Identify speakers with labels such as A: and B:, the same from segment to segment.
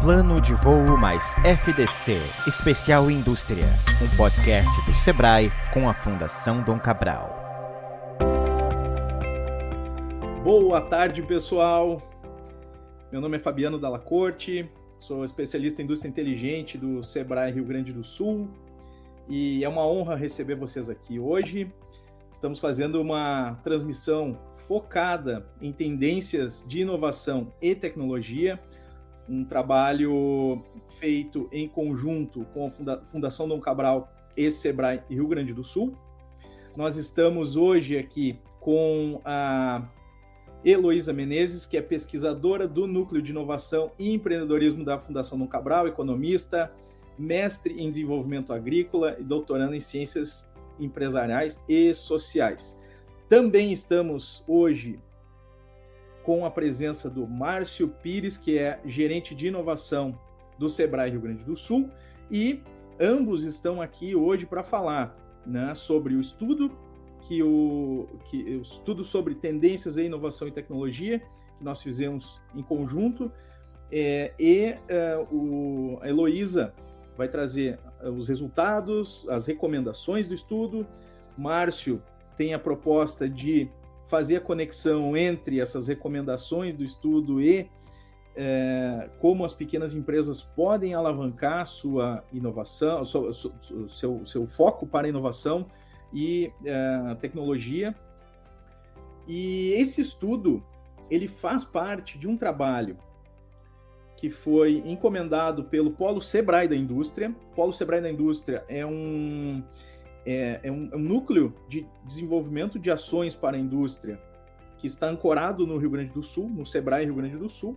A: Plano de Voo mais FDC, Especial Indústria, um podcast do Sebrae com a Fundação Dom Cabral.
B: Boa tarde, pessoal. Meu nome é Fabiano Dalla Corte, sou especialista em indústria inteligente do Sebrae Rio Grande do Sul e é uma honra receber vocês aqui hoje. Estamos fazendo uma transmissão focada em tendências de inovação e tecnologia, um trabalho feito em conjunto com a Fundação Dom Cabral e Sebrae Rio Grande do Sul. Nós estamos hoje aqui com a Heloísa Menezes, que é pesquisadora do Núcleo de Inovação e Empreendedorismo da Fundação Dom Cabral, economista, mestre em desenvolvimento agrícola e doutoranda em ciências empresariais e sociais. Também estamos hoje com a presença do Márcio Pires, que é gerente de inovação do Sebrae Rio Grande do Sul, e ambos estão aqui hoje para falar, né, sobre o estudo o estudo sobre tendências em inovação e tecnologia que nós fizemos em conjunto, a Heloísa vai trazer os resultados, as recomendações do estudo. Márcio tem a proposta de fazer a conexão entre essas recomendações do estudo e como as pequenas empresas podem alavancar sua inovação, seu foco para a inovação e tecnologia. E esse estudo, ele faz parte de um trabalho que foi encomendado pelo Polo Sebrae da Indústria. O Polo Sebrae da Indústria é um núcleo de desenvolvimento de ações para a indústria que está ancorado no Rio Grande do Sul, no Sebrae Rio Grande do Sul.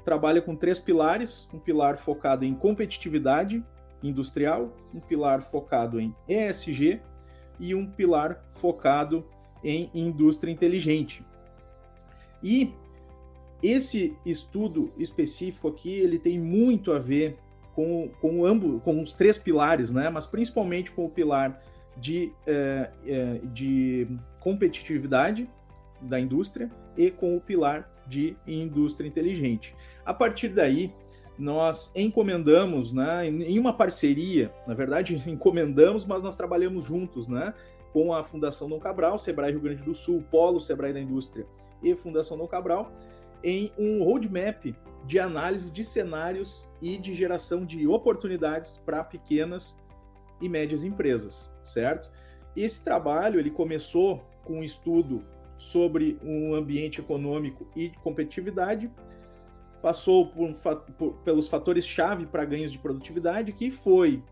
B: Trabalha com 3 pilares, um pilar focado em competitividade industrial, um pilar focado em ESG e um pilar focado em indústria inteligente. E esse estudo específico aqui, ele tem muito a ver com os 3 pilares, né? Mas principalmente com o pilar de competitividade da indústria e com o pilar de indústria inteligente. A partir daí, nós encomendamos, né, em uma parceria, na verdade, encomendamos, mas nós trabalhamos juntos, né, com a Fundação Dom Cabral, Sebrae Rio Grande do Sul, Polo Sebrae da Indústria e Fundação Dom Cabral, em um roadmap de análise de cenários e de geração de oportunidades para pequenas e médias empresas, certo? Esse trabalho, ele começou com um estudo sobre um ambiente econômico e de competitividade, passou pelos fatores-chave para ganhos de produtividade, que foi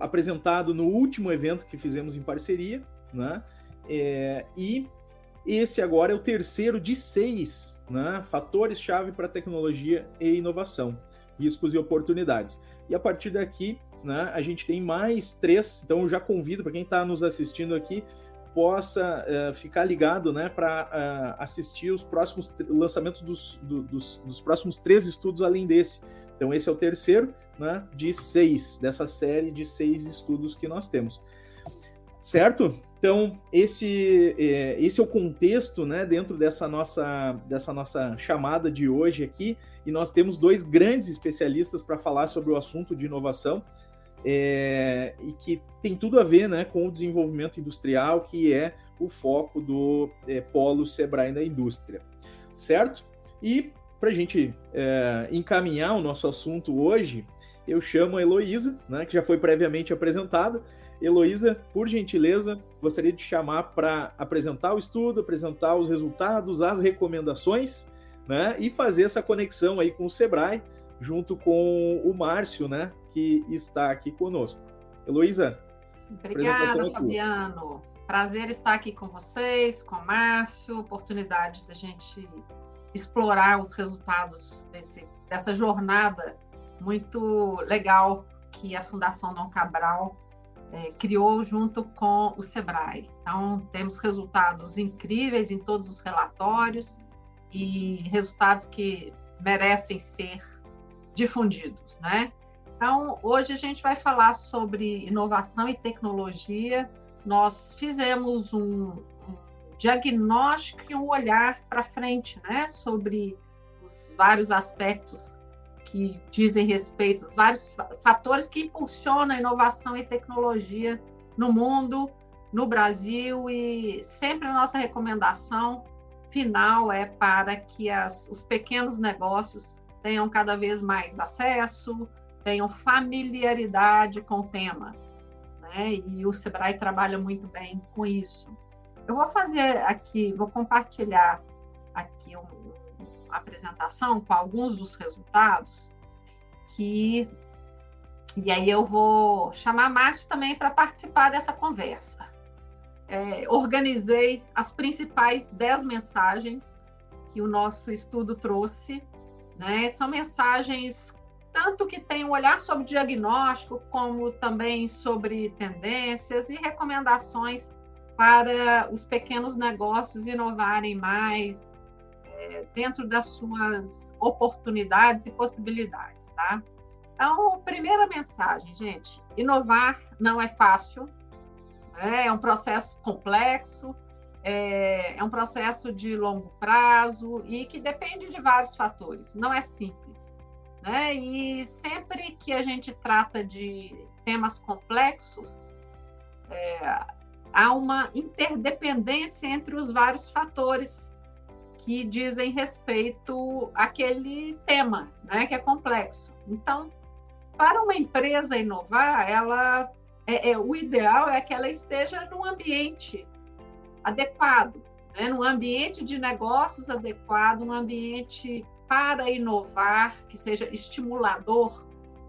B: apresentado no último evento que fizemos em parceria, né? E esse agora é o terceiro de 6, né, fatores-chave para tecnologia e inovação, riscos e oportunidades. E a partir daqui, né, a gente tem mais 3, então eu já convido para quem está nos assistindo aqui, possa ficar ligado, né, para assistir os próximos lançamentos dos próximos 3 estudos além desse. Então esse é o terceiro, né, de 6, dessa série de 6 estudos que nós temos. Certo? Então esse é o contexto, né, dentro dessa nossa chamada de hoje aqui, e nós temos 2 grandes especialistas para falar sobre o assunto de inovação, e que tem tudo a ver, né, com o desenvolvimento industrial, que é o foco do Polo Sebrae da Indústria, certo? E para a gente encaminhar o nosso assunto hoje, eu chamo a Heloísa, né, que já foi previamente apresentada. Heloísa, por gentileza, gostaria de chamar para apresentar o estudo, apresentar os resultados, as recomendações, né, e fazer essa conexão aí com o Sebrae, junto com o Márcio, né, que está aqui conosco. Heloísa.
C: Obrigada, Fabiano. Prazer estar aqui com vocês, com o Márcio, oportunidade da gente explorar os resultados dessa jornada muito legal que a Fundação Dom Cabral criou junto com o Sebrae. Então, temos resultados incríveis em todos os relatórios e resultados que merecem ser difundidos, né? Então, hoje a gente vai falar sobre inovação e tecnologia. Nós fizemos um diagnóstico e um olhar para frente, né? Sobre os vários aspectos que dizem respeito aos vários fatores que impulsionam a inovação e tecnologia no mundo, no Brasil, e sempre a nossa recomendação final é para que os pequenos negócios tenham cada vez mais acesso, tenham familiaridade com o tema, né? E o Sebrae trabalha muito bem com isso. Eu vou fazer aqui, vou compartilhar aqui uma apresentação com alguns dos resultados e aí eu vou chamar a Márcio também para participar dessa conversa. Organizei as principais 10 mensagens que o nosso estudo trouxe, né? São mensagens tanto que têm um olhar sobre diagnóstico, como também sobre tendências e recomendações para os pequenos negócios inovarem mais dentro das suas oportunidades e possibilidades, tá? Então, primeira mensagem, gente: inovar não é fácil, é um processo complexo, é um processo de longo prazo e que depende de vários fatores, não é simples, né? E sempre que a gente trata de temas complexos, há uma interdependência entre os vários fatores que dizem respeito àquele tema, né, que é complexo. Então, para uma empresa inovar, o ideal é que ela esteja num ambiente adequado, né, num ambiente de negócios adequado, um ambiente para inovar, que seja estimulador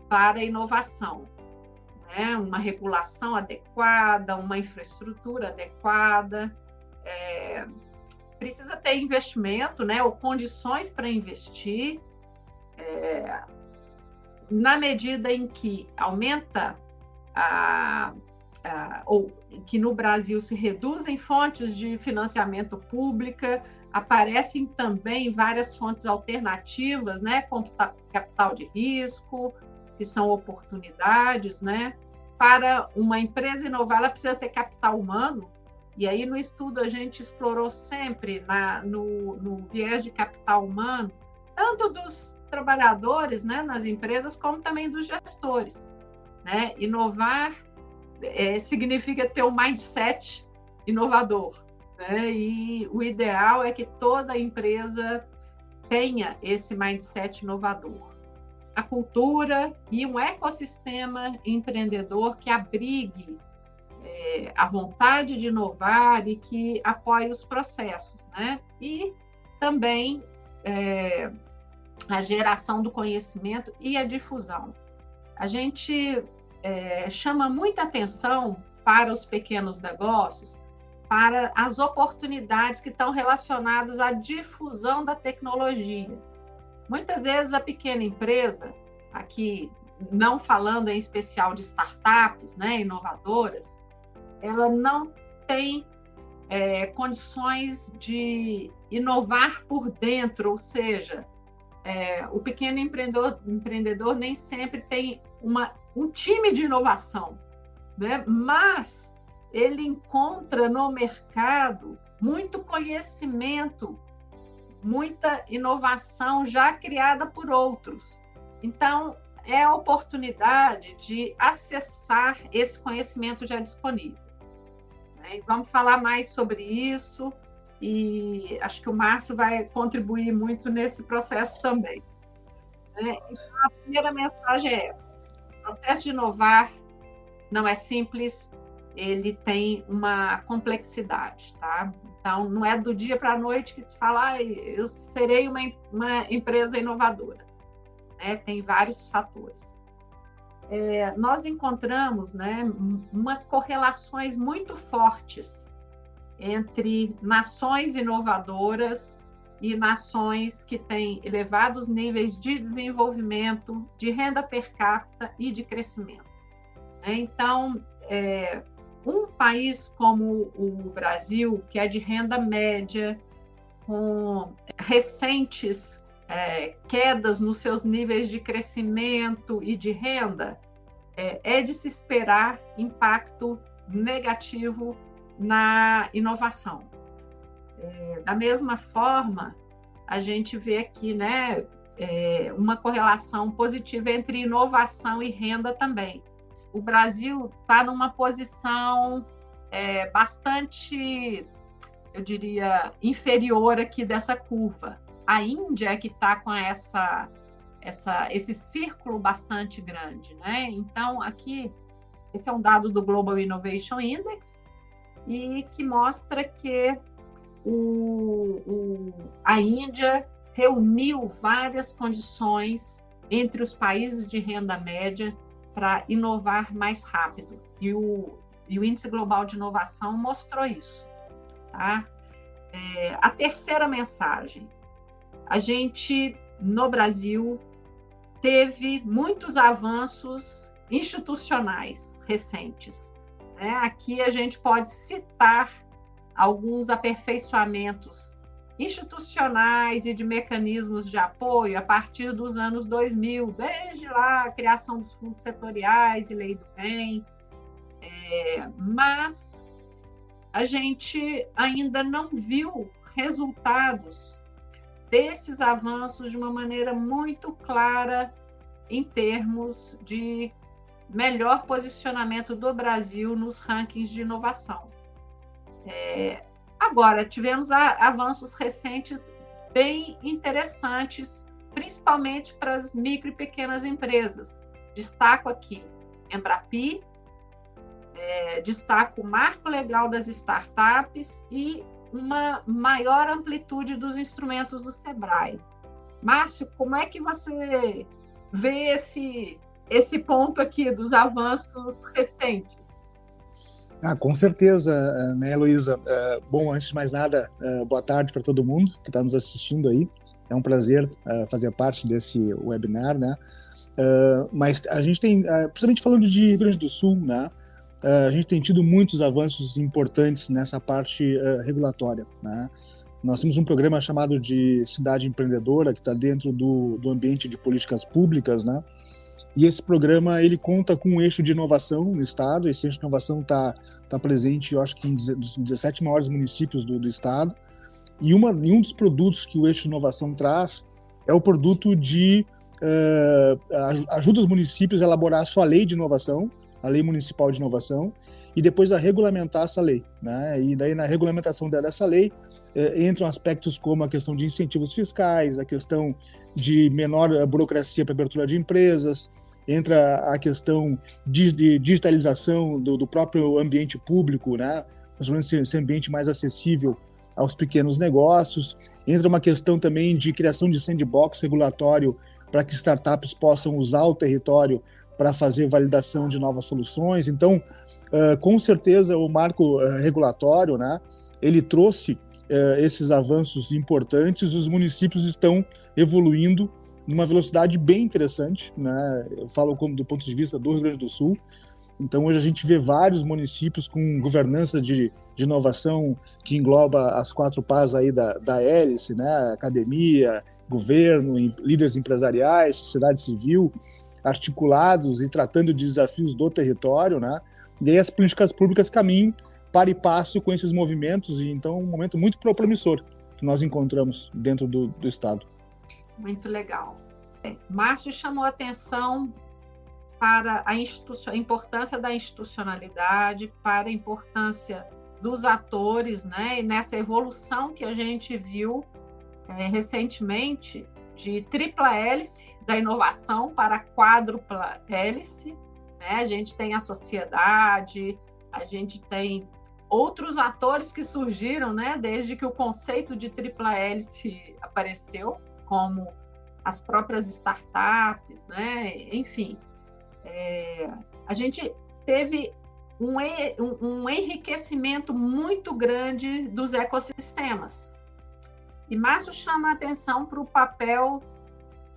C: para a inovação, né, uma regulação adequada, uma infraestrutura adequada, precisa ter investimento, né, ou condições para investir, na medida em que aumenta ou que no Brasil se reduzem fontes de financiamento pública, aparecem também várias fontes alternativas, né, como capital de risco, que são oportunidades, né? Para uma empresa inovar, ela precisa ter capital humano. E aí, no estudo, a gente explorou sempre no viés de capital humano, tanto dos trabalhadores, né, nas empresas, como também dos gestores, né? Inovar significa ter um mindset inovador, né? E o ideal é que toda empresa tenha esse mindset inovador. A cultura e um ecossistema empreendedor que abrigue a vontade de inovar e que apoie os processos, né? E também a geração do conhecimento e a difusão. A gente chama muita atenção para os pequenos negócios, para as oportunidades que estão relacionadas à difusão da tecnologia. Muitas vezes a pequena empresa, aqui não falando em especial de startups, né, inovadoras, ela não tem condições de inovar por dentro, ou seja, o pequeno empreendedor nem sempre tem um time de inovação, né? Mas ele encontra no mercado muito conhecimento, muita inovação já criada por outros. Então, é a oportunidade de acessar esse conhecimento já disponível, né? Vamos falar mais sobre isso e acho que o Márcio vai contribuir muito nesse processo também, né? Então, a primeira mensagem é essa: o processo de inovar não é simples, ele tem uma complexidade, tá? Então, não é do dia para a noite que se fala, eu serei uma empresa inovadora, né? Tem vários fatores. Nós encontramos, né, umas correlações muito fortes entre nações inovadoras e nações que têm elevados níveis de desenvolvimento, de renda per capita e de crescimento. Então, um país como o Brasil, que é de renda média, com recentes quedas nos seus níveis de crescimento e de renda, é de se esperar impacto negativo na inovação. Da mesma forma, a gente vê aqui, né, uma correlação positiva entre inovação e renda também. O Brasil está numa posição bastante, eu diria, inferior aqui dessa curva. A Índia é que está com esse círculo bastante grande, né? Então, aqui, esse é um dado do Global Innovation Index, e que mostra que a Índia reuniu várias condições entre os países de renda média para inovar mais rápido. E o Índice Global de Inovação mostrou isso. Tá? A terceira mensagem. A gente, no Brasil, teve muitos avanços institucionais recentes. Né? Aqui a gente pode citar alguns aperfeiçoamentos institucionais e de mecanismos de apoio a partir dos anos 2000, desde lá a criação dos fundos setoriais e lei do bem, mas a gente ainda não viu resultados desses avanços de uma maneira muito clara em termos de melhor posicionamento do Brasil nos rankings de inovação. Agora, tivemos avanços recentes bem interessantes, principalmente para as micro e pequenas empresas. Destaco aqui Embrapi, destaco o marco legal das startups e uma maior amplitude dos instrumentos do Sebrae. Márcio, como é que você vê esse ponto aqui dos avanços recentes?
D: Com certeza, né, Heloísa? Bom, antes de mais nada, boa tarde para todo mundo que está nos assistindo aí. É um prazer fazer parte desse webinar, né? Mas a gente tem, principalmente falando de Rio Grande do Sul, né? A gente tem tido muitos avanços importantes nessa parte regulatória, né? Nós temos um programa chamado de Cidade Empreendedora, que está dentro do ambiente de políticas públicas, né? E esse programa, ele conta com um eixo de inovação no estado. Esse eixo de inovação está presente, eu acho que em 17 maiores municípios do estado. E um dos produtos que o eixo de inovação traz é o produto de ajuda os municípios a elaborar a sua lei de inovação, a lei municipal de inovação, e depois a regulamentar essa lei, né? E daí na regulamentação dessa lei entram aspectos como a questão de incentivos fiscais, a questão de menor burocracia para abertura de empresas, entra a questão de digitalização do próprio ambiente público, né? Esse ambiente mais acessível aos pequenos negócios, entra uma questão também de criação de sandbox regulatório para que startups possam usar o território para fazer validação de novas soluções. Então, com certeza, o marco regulatório, né, ele trouxe esses avanços importantes. Os municípios estão evoluindo numa velocidade bem interessante, né? Eu falo do ponto de vista do Rio Grande do Sul. Então, hoje a gente vê vários municípios com governança de inovação que engloba as 4 pás aí da hélice, né? Academia, governo, líderes empresariais, sociedade civil, articulados e tratando de desafios do território, né? E aí as políticas públicas caminham para e passo com esses movimentos, e então um momento muito promissor que nós encontramos dentro do Estado.
C: Muito legal. Márcio chamou a atenção para a importância da institucionalidade, para a importância dos atores, né? E nessa evolução que a gente viu recentemente de tripla hélice da inovação para quádrupla hélice, né? A gente tem a sociedade, a gente tem outros atores que surgiram, né? Desde que o conceito de tripla hélice apareceu, como as próprias startups, né? Enfim, a gente teve um enriquecimento muito grande dos ecossistemas. E Márcio chama a atenção para o papel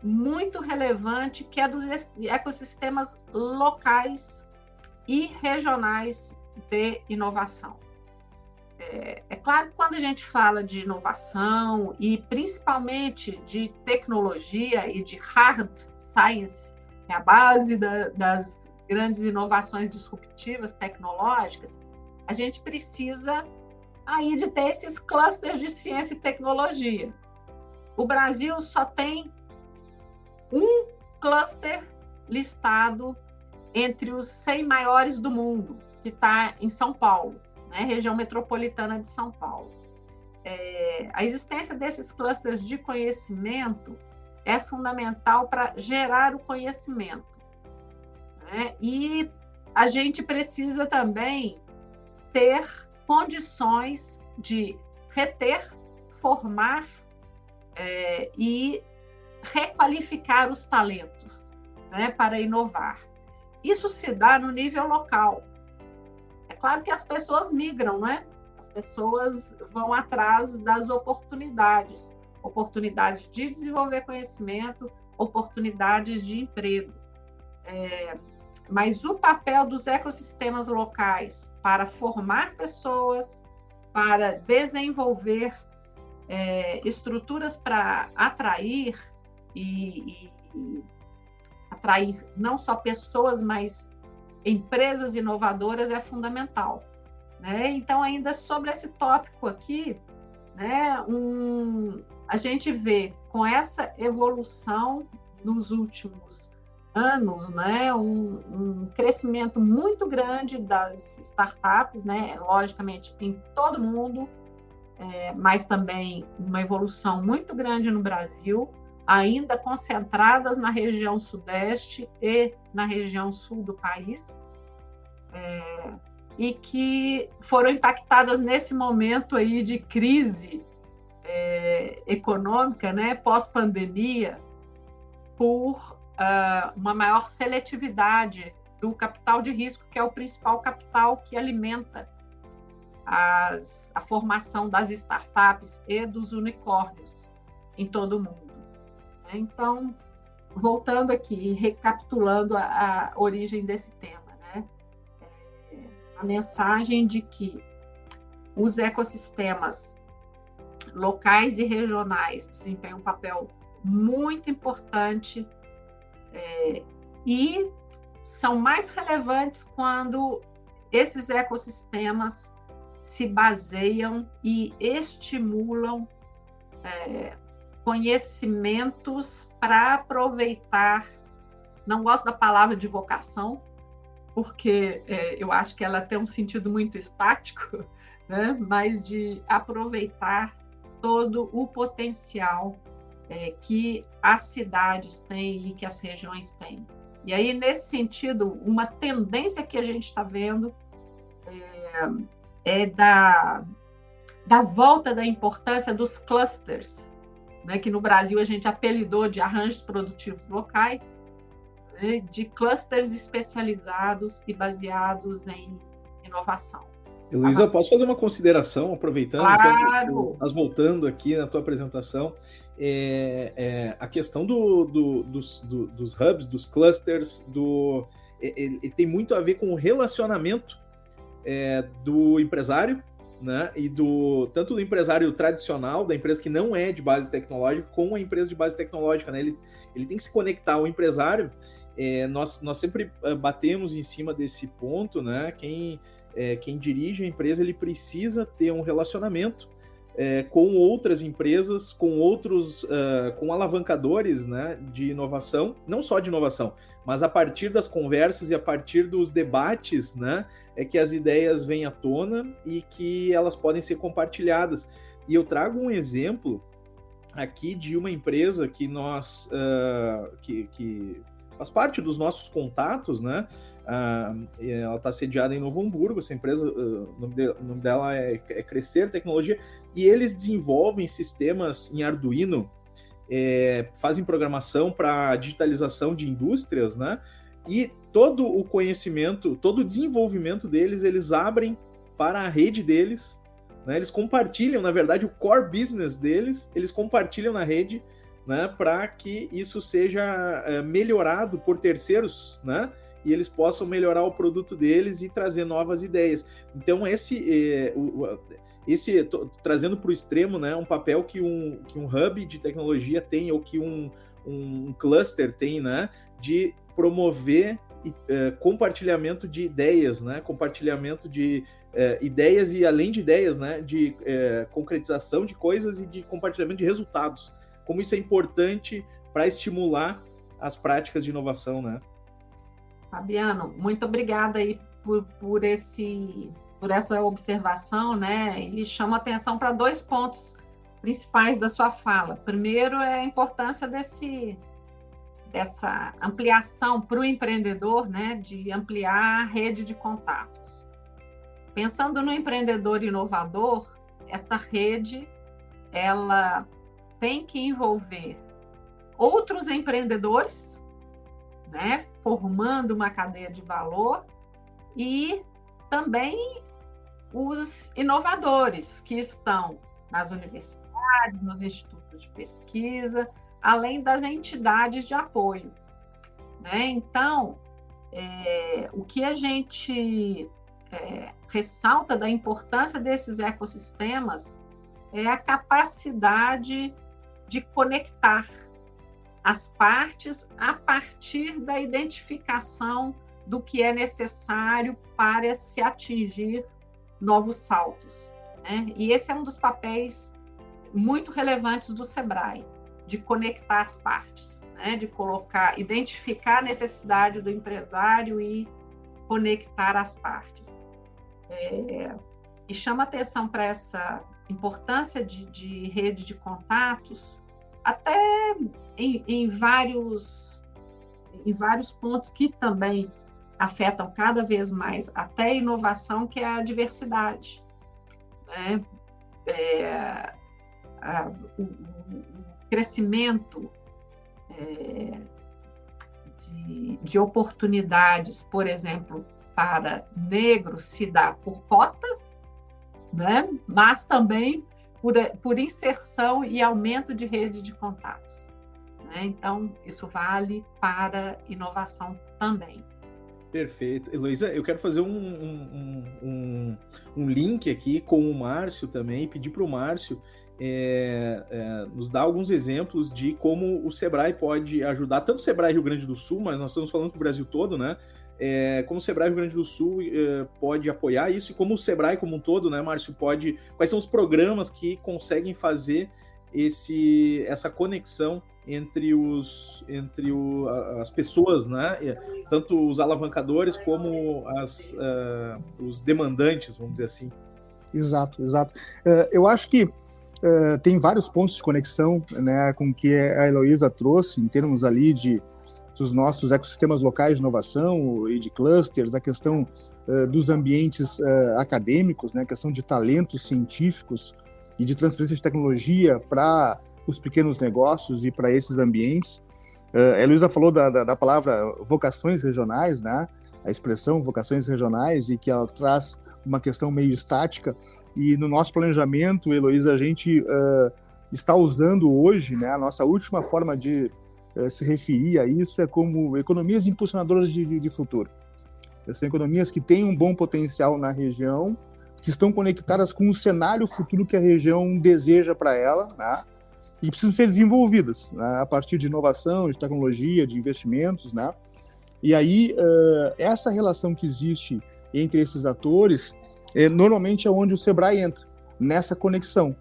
C: muito relevante que é dos ecossistemas locais e regionais de inovação. É claro que quando a gente fala de inovação e principalmente de tecnologia e de hard science, que é a base das grandes inovações disruptivas tecnológicas, a gente precisa aí de ter esses clusters de ciência e tecnologia. O Brasil só tem cluster listado entre os 100 maiores do mundo, que está em São Paulo, né, região metropolitana de São Paulo. A existência desses clusters de conhecimento é fundamental para gerar o conhecimento, né? E a gente precisa também ter condições de reter, formar e requalificar os talentos, né, para inovar. Isso se dá no nível local. É claro que as pessoas migram, né? As pessoas vão atrás das oportunidades de desenvolver conhecimento, oportunidades de emprego. Mas o papel dos ecossistemas locais para formar pessoas, para desenvolver estruturas para atrair e atrair não só pessoas, mas empresas inovadoras é fundamental, né? Então, ainda sobre esse tópico aqui, né, a gente vê com essa evolução nos últimos anos, né, um crescimento muito grande das startups, né, logicamente em todo mundo, mas também uma evolução muito grande no Brasil, ainda concentradas na região sudeste e na região sul do país, e que foram impactadas nesse momento aí de crise econômica, né, pós-pandemia, por uma maior seletividade do capital de risco, que é o principal capital que alimenta a formação das startups e dos unicórnios em todo o mundo. Então, voltando aqui, recapitulando a origem desse tema, né? A mensagem de que os ecossistemas locais e regionais desempenham um papel muito importante e são mais relevantes quando esses ecossistemas se baseiam e estimulam conhecimentos para aproveitar, não gosto da palavra de vocação, porque eu acho que ela tem um sentido muito estático, né? Mas de aproveitar todo o potencial que as cidades têm e que as regiões têm. E aí, nesse sentido, uma tendência que a gente está vendo é da volta da importância dos clusters, né, que no Brasil a gente apelidou de arranjos produtivos locais, né, de clusters especializados e baseados em inovação.
B: Heloísa, posso fazer uma consideração, aproveitando,
C: claro.
B: Nós voltando aqui na tua apresentação, a questão dos hubs, dos clusters, ele tem muito a ver com o relacionamento do empresário, né, e tanto do empresário tradicional, da empresa que não é de base tecnológica, com a empresa de base tecnológica, né? Ele tem que se conectar ao empresário. Nós sempre batemos em cima desse ponto, né? Quem dirige a empresa, ele precisa ter um relacionamento com outras empresas, com alavancadores, né, de inovação, não só de inovação, mas a partir das conversas e a partir dos debates, né, que as ideias vêm à tona e que elas podem ser compartilhadas. E eu trago um exemplo aqui de uma empresa que que faz parte dos nossos contatos, né? Ela está sediada em Novo Hamburgo, essa empresa, o nome dela é Crescer Tecnologia, e eles desenvolvem sistemas em Arduino, fazem programação para digitalização de indústrias, né? E todo o conhecimento, todo o desenvolvimento deles, eles abrem para a rede deles, né? Eles compartilham, na verdade, o core business deles, eles compartilham na rede, né? Para que isso seja melhorado por terceiros, né? E eles possam melhorar o produto deles e trazer novas ideias. Então, trazendo para o extremo, né, um papel que um hub de tecnologia tem, ou que um cluster tem, né, de promover compartilhamento de ideias, né, compartilhamento de ideias e, além de ideias, né, de concretização de coisas e de compartilhamento de resultados. Como isso é importante para estimular as práticas de inovação, né?
C: Fabiano, muito obrigada aí por essa observação, né? E chama atenção para 2 pontos principais da sua fala. Primeiro é a importância dessa ampliação para o empreendedor, né? De ampliar a rede de contatos. Pensando no empreendedor inovador, essa rede ela tem que envolver outros empreendedores, né? Formando uma cadeia de valor, e também os inovadores que estão nas universidades, nos institutos de pesquisa, além das entidades de apoio, né? Então, o que a gente ressalta da importância desses ecossistemas é a capacidade de conectar as partes a partir da identificação do que é necessário para se atingir novos saltos, né? E esse é um dos papéis muito relevantes do Sebrae, de conectar as partes, né? De identificar a necessidade do empresário e conectar as partes. E chama atenção para essa importância de rede de contatos, até em vários pontos que também afetam cada vez mais até a inovação, que é a diversidade, né? O crescimento de oportunidades, por exemplo, para negros se dá por cota, né? Mas também por inserção e aumento de rede de contatos, né? Então, isso vale para inovação também.
B: Perfeito. Heloísa, eu quero fazer um link aqui com o Márcio também, pedir para o Márcio nos dar alguns exemplos de como o Sebrae pode ajudar, tanto o Sebrae Rio Grande do Sul, mas nós estamos falando do Brasil todo, né? Como o Sebrae Rio Grande do Sul pode apoiar isso, e como o Sebrae como um todo, né, Márcio, quais são os programas que conseguem fazer essa conexão entre as pessoas, né, tanto os alavancadores como os demandantes, vamos dizer assim.
D: Exato. Eu acho que tem vários pontos de conexão, né, com o que a Heloísa trouxe, em termos ali dos nossos ecossistemas locais de inovação e de clusters, a questão dos ambientes acadêmicos, né, a questão de talentos científicos e de transferência de tecnologia para os pequenos negócios e para esses ambientes. A Heloísa falou da palavra vocações regionais, né, a expressão vocações regionais, e que ela traz uma questão meio estática, e no nosso planejamento, Heloísa, a gente está usando hoje, né, a nossa última forma de se referir a isso é como economias impulsionadoras de futuro. São economias que têm um bom potencial na região, que estão conectadas com o cenário futuro que a região deseja para ela, né? E precisam ser desenvolvidas, né? A partir de inovação, de tecnologia, de investimentos, né? E aí, essa relação que existe entre esses atores, normalmente é onde o Sebrae entra, nessa conexão.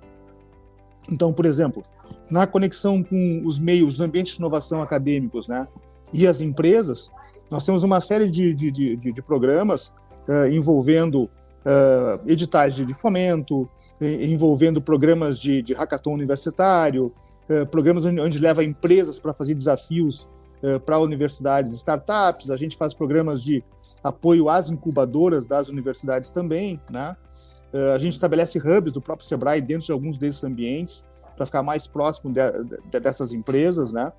D: Então, por exemplo, na conexão com os meios, os ambientes de inovação acadêmicos, né, e as empresas, nós temos uma série de programas envolvendo editais de fomento, envolvendo programas de hackathon universitário, programas onde leva empresas para fazer desafios para universidades e startups. A gente faz programas de apoio às incubadoras das universidades também, né? A gente estabelece hubs do próprio Sebrae dentro de alguns desses ambientes, para ficar mais próximo dessas empresas, né?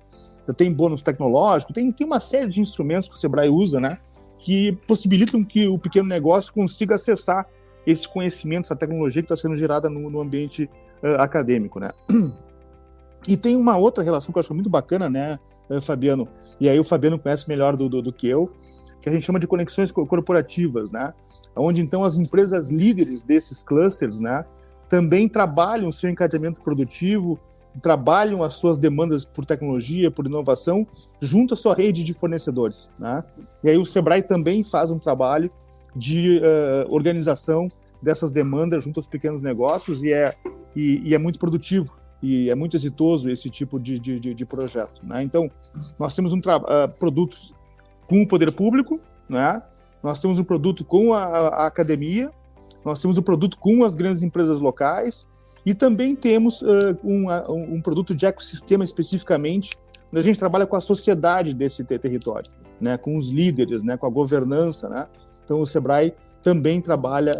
D: Tem bônus tecnológico, tem uma série de instrumentos que o Sebrae usa, né, que possibilitam que o pequeno negócio consiga acessar esse conhecimento, essa tecnologia que está sendo gerada no ambiente acadêmico, né? E tem uma outra relação que eu acho muito bacana, né, Fabiano? E aí o Fabiano conhece melhor do que eu, que a gente chama de conexões corporativas, né? Onde então as empresas líderes desses clusters, né, também trabalham o seu encadeamento produtivo, trabalham as suas demandas por tecnologia, por inovação, junto à sua rede de fornecedores, né? E aí o Sebrae também faz um trabalho de organização dessas demandas junto aos pequenos negócios, e é muito produtivo e é muito exitoso esse tipo de projeto, né? Então, nós temos produtos com o poder público, né? Nós temos um produto com a academia, nós temos um produto com as grandes empresas locais e também temos um produto de ecossistema especificamente, onde a gente trabalha com a sociedade desse território, né? Com os líderes, né? Com a governança, né? Então, o Sebrae também trabalha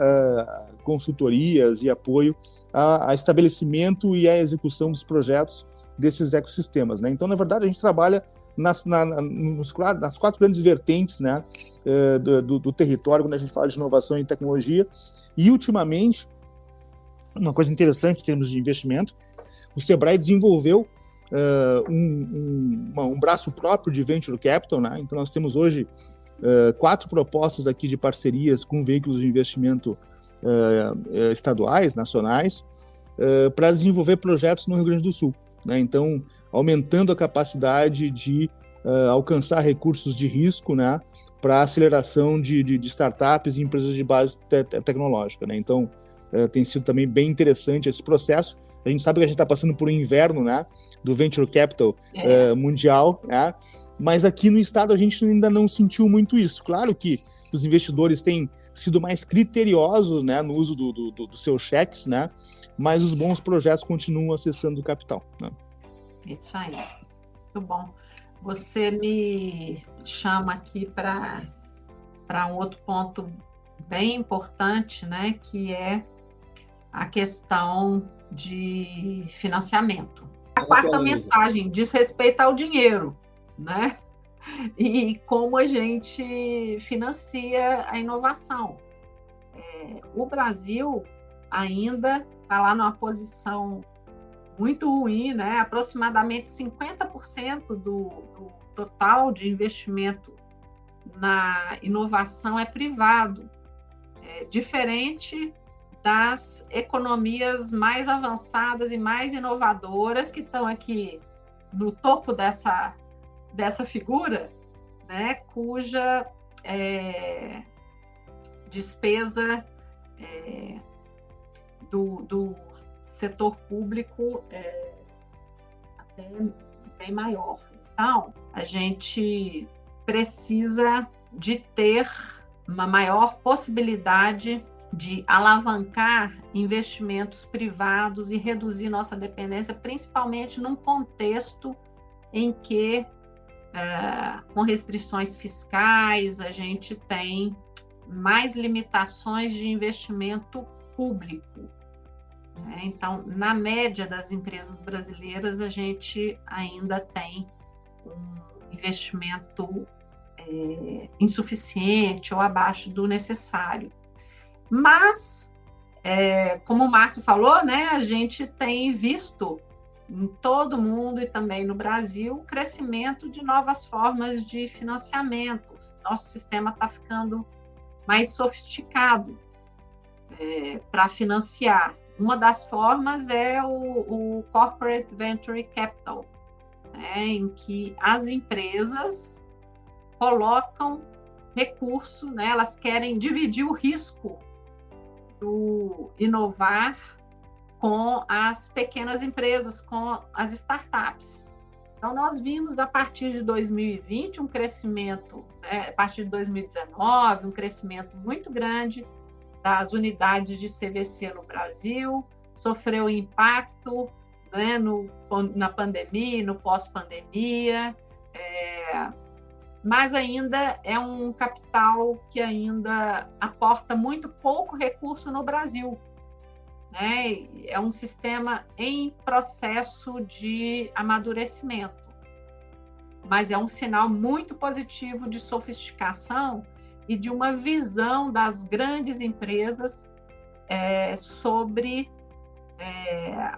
D: consultorias e apoio a estabelecimento e a execução dos projetos desses ecossistemas, né? Então, na verdade, a gente trabalha nas 4 grandes vertentes, né, do território, quando a gente fala de inovação e tecnologia. E, ultimamente, uma coisa interessante em termos de investimento, o Sebrae desenvolveu um braço próprio de Venture Capital, né? Então, nós temos hoje 4 propostas aqui de parcerias com veículos de investimento estaduais, nacionais, para desenvolver projetos no Rio Grande do Sul, né? Então, aumentando a capacidade de alcançar recursos de risco, né, para aceleração de startups e empresas de base tecnológica, né? Então, tem sido também bem interessante esse processo. A gente sabe que a gente está passando por um inverno, né, do Venture Capital mundial, né? Mas aqui no estado a gente ainda não sentiu muito isso. Claro que os investidores têm sido mais criteriosos, né, no uso dos seus cheques, né? Mas os bons projetos continuam acessando o capital, né?
C: Isso aí, muito bom. Você me chama aqui para um outro ponto bem importante, né, que é a questão de financiamento. A quarta mensagem diz respeito ao dinheiro, né, e como a gente financia a inovação. O Brasil ainda está lá numa posição muito ruim, né? Aproximadamente 50% do total de investimento na inovação é privado, diferente das economias mais avançadas e mais inovadoras que estão aqui no topo dessa figura, né? Cuja despesa do setor público até bem maior. Então, a gente precisa de ter uma maior possibilidade de alavancar investimentos privados e reduzir nossa dependência, principalmente num contexto em que, com restrições fiscais, a gente tem mais limitações de investimento público. Então, na média das empresas brasileiras, a gente ainda tem um investimento insuficiente ou abaixo do necessário. Mas, como o Márcio falou, né, a gente tem visto em todo o mundo e também no Brasil o crescimento de novas formas de financiamento. Nosso sistema está ficando mais sofisticado para financiar. Uma das formas é o Corporate Venture Capital, né, em que as empresas colocam recurso, né, elas querem dividir o risco do inovar com as pequenas empresas, com as startups. Então, nós vimos a partir de 2020 um crescimento, a partir de 2019, um crescimento muito grande das unidades de CVC no Brasil, sofreu impacto, né, na pandemia e no pós-pandemia, mas ainda é um capital que ainda aporta muito pouco recurso no Brasil, né? É um sistema em processo de amadurecimento, mas é um sinal muito positivo de sofisticação e de uma visão das grandes empresas sobre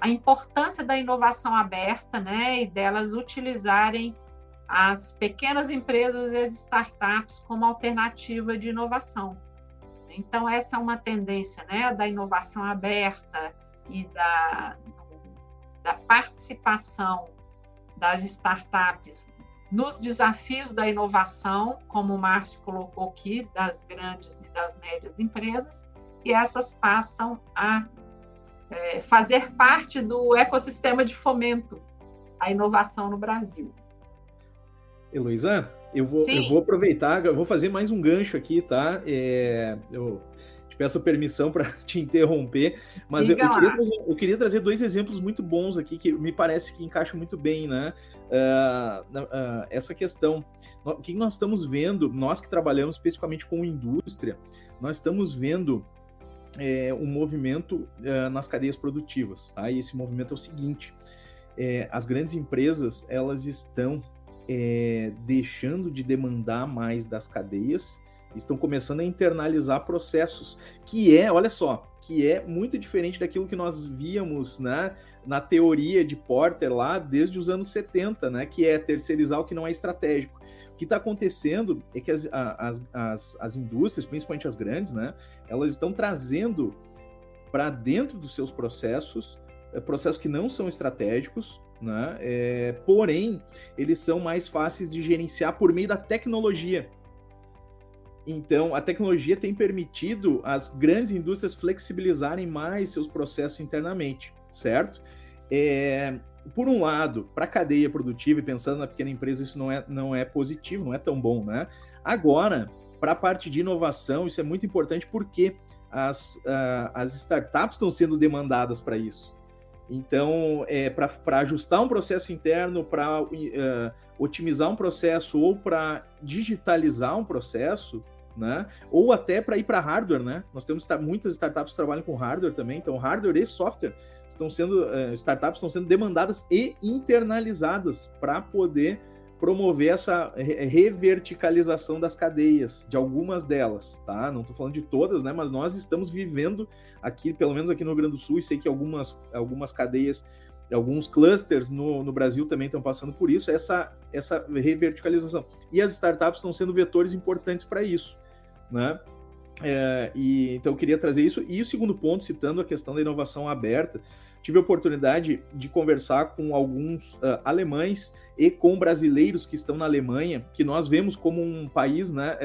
C: a importância da inovação aberta, né, e delas utilizarem as pequenas empresas e as startups como alternativa de inovação. Então, essa é uma tendência, né, da inovação aberta e da participação das startups nos desafios da inovação, como o Márcio colocou aqui, das grandes e das médias empresas, e essas passam a fazer parte do ecossistema de fomento à inovação no Brasil.
B: Heloísa, eu vou aproveitar, eu vou fazer mais um gancho aqui, tá? Eu te peço permissão para te interromper, mas eu queria trazer 2 exemplos muito bons aqui, que me parece que encaixam muito bem, né? Essa questão. O que nós estamos vendo, nós que trabalhamos especificamente com indústria, nós estamos vendo um movimento nas cadeias produtivas, tá? E esse movimento é o seguinte: as grandes empresas, elas estão deixando de demandar mais das cadeias, estão começando a internalizar processos, que é muito diferente daquilo que nós víamos, né, na teoria de Porter lá desde os anos 70, né, que é terceirizar o que não é estratégico. O que está acontecendo é que as indústrias, principalmente as grandes, né, elas estão trazendo para dentro dos seus processos que não são estratégicos, né? Porém, eles são mais fáceis de gerenciar por meio da tecnologia. Então, a tecnologia tem permitido as grandes indústrias flexibilizarem mais seus processos internamente, certo? Por um lado, para a cadeia produtiva, e pensando na pequena empresa, isso não é positivo, não é tão bom, né? Agora, para a parte de inovação, isso é muito importante porque as startups estão sendo demandadas para isso. Então, para ajustar um processo interno, para otimizar um processo ou para digitalizar um processo, né? Ou até para ir para hardware, né? Nós temos muitas startups que trabalham com hardware também, então hardware e software startups estão sendo demandadas e internalizadas para poder promover essa reverticalização das cadeias, de algumas delas, tá? Não estou falando de todas, né? Mas nós estamos vivendo aqui, pelo menos aqui no Rio Grande do Sul, e sei que algumas cadeias, alguns clusters no Brasil também estão passando por isso, essa reverticalização. E as startups estão sendo vetores importantes para isso, né? Então eu queria trazer isso. E o segundo ponto, citando a questão da inovação aberta, tive a oportunidade de conversar com alguns alemães e com brasileiros que estão na Alemanha, que nós vemos como um país, né,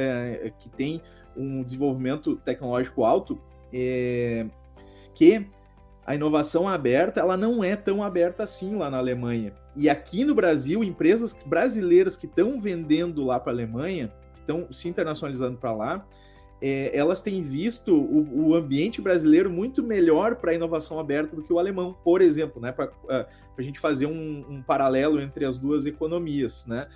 B: que tem um desenvolvimento tecnológico alto, que a inovação aberta, ela não é tão aberta assim lá na Alemanha. E aqui no Brasil, empresas brasileiras que estão vendendo lá para a Alemanha, que estão se internacionalizando para lá, elas têm visto o ambiente brasileiro muito melhor para a inovação aberta do que o alemão, por exemplo, né, para a gente fazer um paralelo entre as duas economias, né?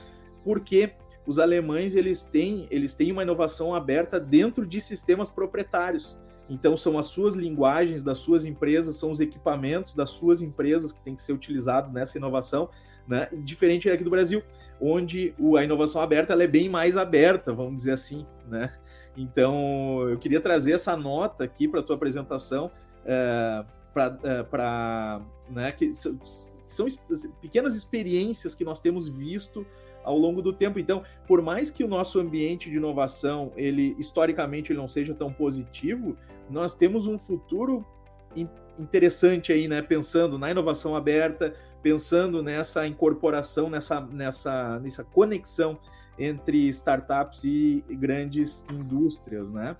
B: Porque os alemães eles têm uma inovação aberta dentro de sistemas proprietários. Então, são as suas linguagens das suas empresas, são os equipamentos das suas empresas que têm que ser utilizados nessa inovação, né? Diferente aqui do Brasil, onde a inovação aberta ela é bem mais aberta, vamos dizer assim, né? Então, eu queria trazer essa nota aqui para a tua apresentação, né, que são pequenas experiências que nós temos visto ao longo do tempo. Então, por mais que o nosso ambiente de inovação, historicamente, ele não seja tão positivo, nós temos um futuro interessante aí, né? Pensando na inovação aberta, pensando nessa incorporação, nessa conexão entre startups e grandes indústrias, né?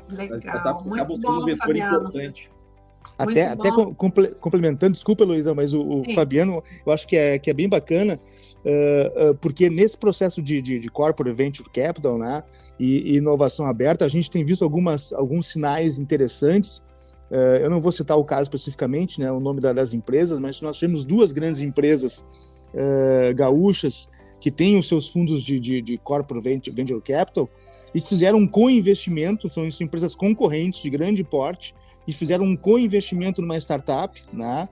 C: Legal,
B: startups
C: muito
B: acabam sendo um vetor
C: Fabiano.
B: importante.
D: Até complementando, desculpa, Heloísa, mas o Fabiano, eu acho que é bem bacana, porque nesse processo de corporate venture capital, né, e inovação aberta, a gente tem visto alguns sinais interessantes. Eu não vou citar o caso especificamente, né, o nome das empresas, mas nós temos 2 grandes empresas gaúchas que têm os seus fundos de corporate venture capital e que fizeram um co-investimento, são empresas concorrentes de grande porte, e fizeram um co-investimento numa startup, né,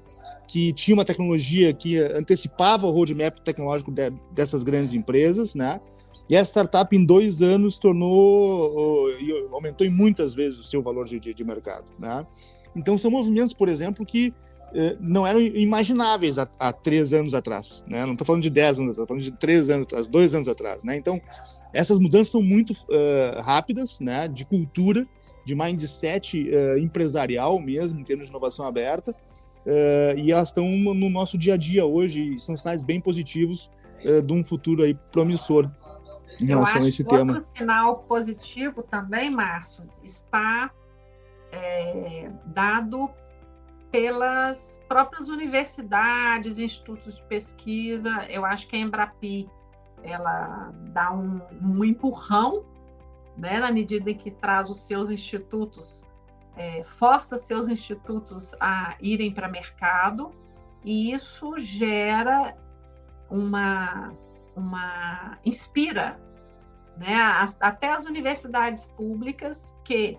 D: que tinha uma tecnologia que antecipava o roadmap tecnológico dessas grandes empresas, né, e a startup em 2 anos aumentou em muitas vezes o seu valor de mercado, né. Então são movimentos, por exemplo, que não eram imagináveis há 3 anos atrás, né? Não estou falando de 10 anos atrás, estou falando de 3 anos atrás, 2 anos atrás, né? Então, essas mudanças são muito rápidas, né? De cultura, de mindset empresarial mesmo, em termos de inovação aberta, e elas estão no nosso dia a dia hoje, e são sinais bem positivos de um futuro aí promissor em relação a esse tema.
C: Outro sinal positivo também, Márcio, está dado pelas próprias universidades, institutos de pesquisa. Eu acho que a Embrapi ela dá um empurrão, né, na medida em que traz os seus institutos, força seus institutos a irem para o mercado, e isso gera inspira, né, até as universidades públicas, que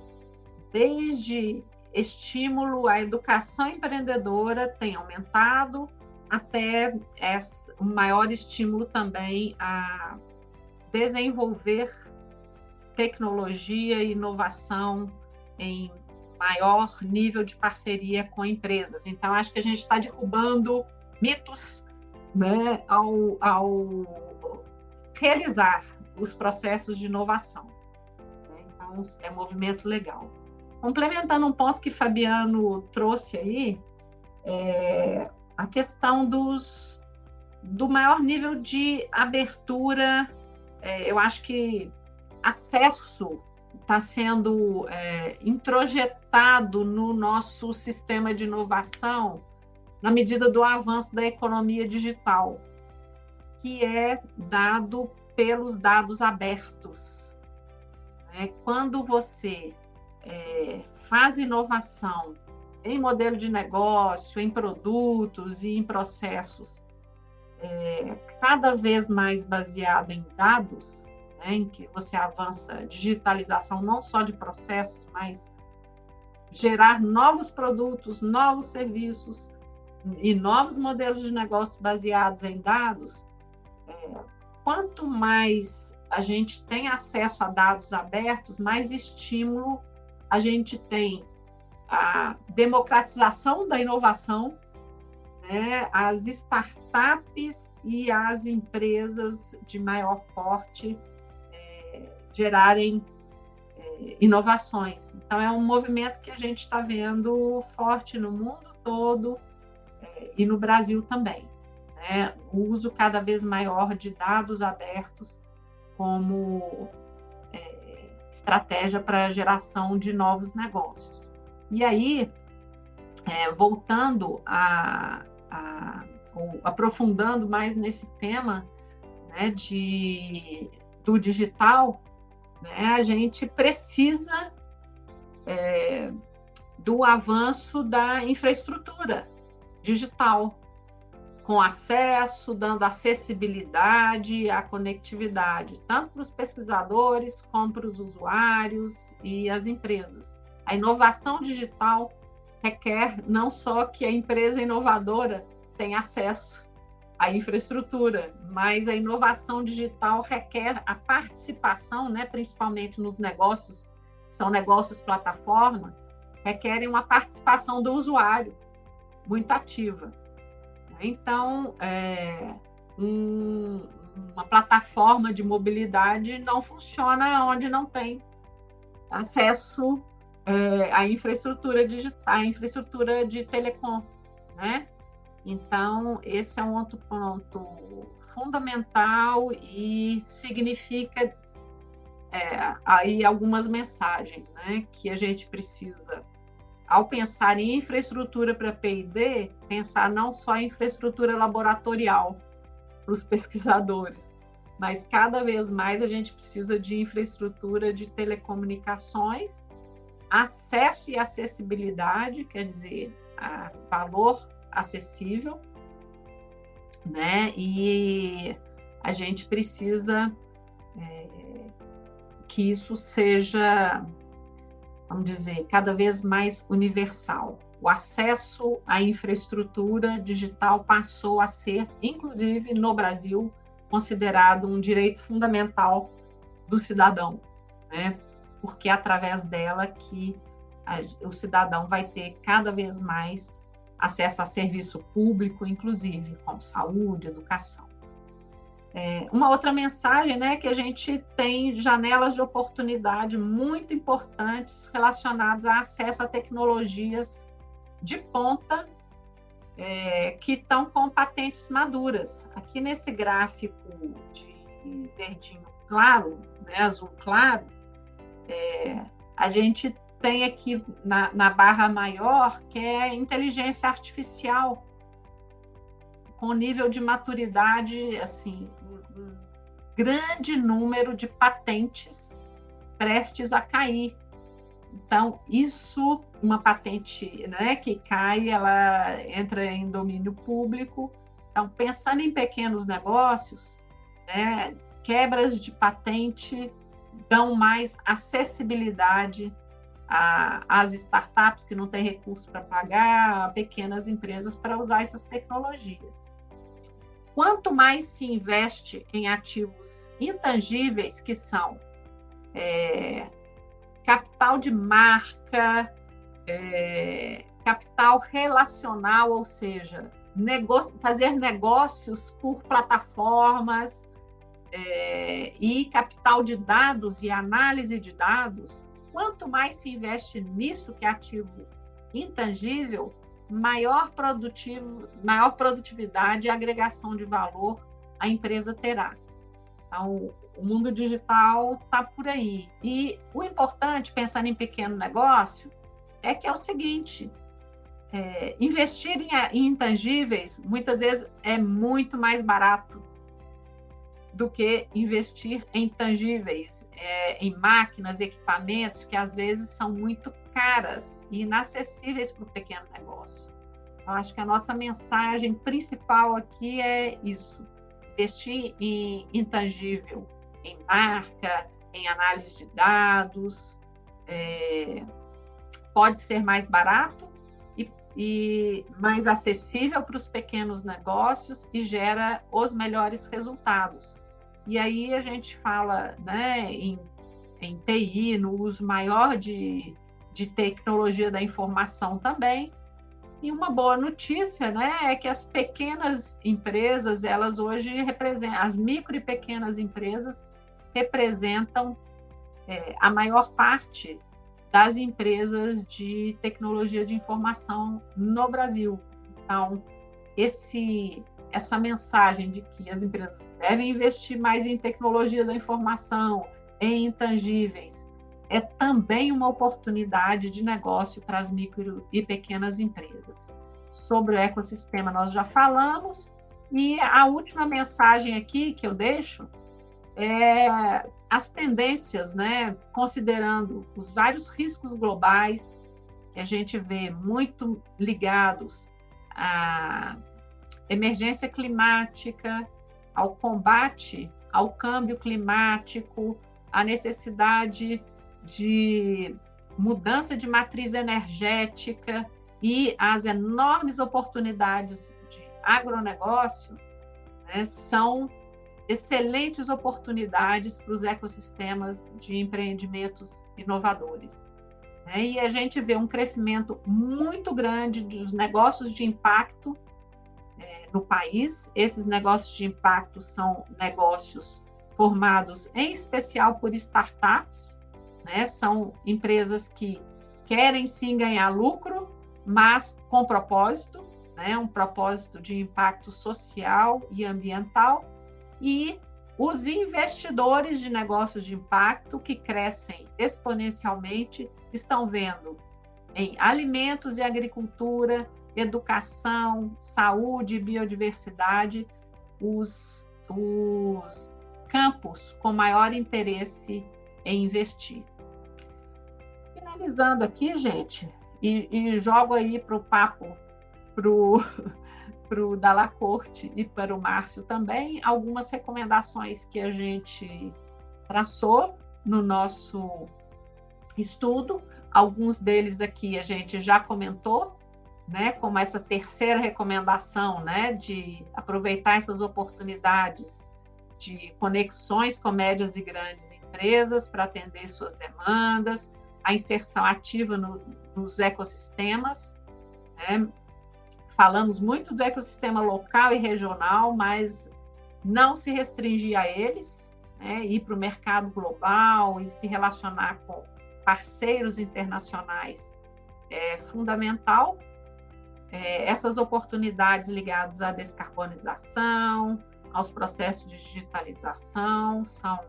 C: desde estímulo à educação empreendedora tem aumentado, até um maior estímulo também a desenvolver tecnologia e inovação em maior nível de parceria com empresas. Então, acho que a gente está derrubando mitos, né, ao realizar os processos de inovação. Então, é um movimento legal. Complementando um ponto que Fabiano trouxe aí, a questão do maior nível de abertura. Eu acho que acesso está sendo introjetado no nosso sistema de inovação na medida do avanço da economia digital, que é dado pelos dados abertos. Quando você faz inovação em modelo de negócio, em produtos e em processos, cada vez mais baseado em dados, né, em que você avança a digitalização não só de processos, mas gerar novos produtos, novos serviços e novos modelos de negócio baseados em dados. Quanto mais a gente tem acesso a dados abertos, mais estímulo a gente tem a democratização da inovação, né, as startups e as empresas de maior porte gerarem inovações. Então, é um movimento que a gente está vendo forte no mundo todo e no Brasil também, né? O uso cada vez maior de dados abertos como estratégia para a geração de novos negócios. E aí, voltando ou aprofundando mais nesse tema, né, do digital, né, a gente precisa do avanço da infraestrutura digital, com acesso, dando acessibilidade à conectividade, tanto para os pesquisadores como para os usuários e as empresas. A inovação digital requer não só que a empresa inovadora tenha acesso à infraestrutura, mas a inovação digital requer a participação, né, principalmente nos negócios, que são negócios plataforma, requerem uma participação do usuário muito ativa. Então, uma plataforma de mobilidade não funciona onde não tem acesso à infraestrutura digital, à infraestrutura de telecom, né? Então, esse é um outro ponto fundamental e significa aí algumas mensagens, né, que a gente precisa, ao pensar em infraestrutura para P&D, pensar não só em infraestrutura laboratorial para os pesquisadores, mas cada vez mais a gente precisa de infraestrutura de telecomunicações, acesso e acessibilidade, quer dizer, valor acessível, né? E a gente precisa que isso seja, vamos dizer, cada vez mais universal. O acesso à infraestrutura digital passou a ser, inclusive no Brasil, considerado um direito fundamental do cidadão, né? Porque é através dela que o cidadão vai ter cada vez mais acesso a serviço público, inclusive, como saúde, educação. Uma outra mensagem, né, que a gente tem janelas de oportunidade muito importantes relacionadas a acesso a tecnologias de ponta que estão com patentes maduras. Aqui nesse gráfico de verdinho claro, né, azul claro, a gente tem aqui na barra maior, que é inteligência artificial, com nível de maturidade, assim, um grande número de patentes prestes a cair. Então, isso, uma patente, né, que cai, ela entra em domínio público. Então, pensando em pequenos negócios, né, quebras de patente dão mais acessibilidade às startups que não têm recurso para pagar, a pequenas empresas para usar essas tecnologias. Quanto mais se investe em ativos intangíveis, que são capital de marca, capital relacional, ou seja, fazer negócios por plataformas, e capital de dados e análise de dados, quanto mais se investe nisso, que é ativo intangível, maior produtividade e agregação de valor a empresa terá. Então, o mundo digital está por aí. E o importante, pensando em pequeno negócio, é que é o seguinte: investir em intangíveis, muitas vezes, é muito mais barato do que investir em tangíveis, em máquinas, equipamentos, que às vezes são muito caras e inacessíveis para o pequeno negócio. Eu acho que a nossa mensagem principal aqui é isso: investir em intangível, em marca, em análise de dados, pode ser mais barato e mais acessível para os pequenos negócios e gera os melhores resultados. E aí a gente fala, né, em TI, no uso maior de tecnologia da informação também. E uma boa notícia, né, é que as pequenas empresas, elas hoje representam, as micro e pequenas empresas representam a maior parte das empresas de tecnologia de informação no Brasil. Então, essa mensagem de que as empresas devem investir mais em tecnologia da informação, em intangíveis, é também uma oportunidade de negócio para as micro e pequenas empresas. Sobre o ecossistema nós já falamos, e a última mensagem aqui que eu deixo é as tendências, né, considerando os vários riscos globais que a gente vê muito ligados à emergência climática, ao combate ao câmbio climático, à necessidade de mudança de matriz energética e as enormes oportunidades de agronegócio, né, são excelentes oportunidades para os ecossistemas de empreendimentos inovadores. E a gente vê um crescimento muito grande dos negócios de impacto no país. Esses negócios de impacto são negócios formados em especial por startups, né? São empresas que querem sim ganhar lucro, mas com propósito, né? Um propósito de impacto social e ambiental. E os investidores de negócios de impacto, que crescem exponencialmente, estão vendo em alimentos e agricultura, educação, saúde e biodiversidade os campos com maior interesse em investir. Finalizando aqui, gente, e jogo aí para o papo, para o Dalla Corte e para o Márcio também, algumas recomendações que a gente traçou no nosso estudo. Alguns deles aqui a gente já comentou, né, como essa terceira recomendação, né, de aproveitar essas oportunidades de conexões com médias e grandes empresas para atender suas demandas, a inserção ativa nos ecossistemas, né? Falamos muito do ecossistema local e regional, mas não se restringir a eles, né? Ir para o mercado global e se relacionar com parceiros internacionais é fundamental. Essas oportunidades ligadas à descarbonização, aos processos de digitalização, são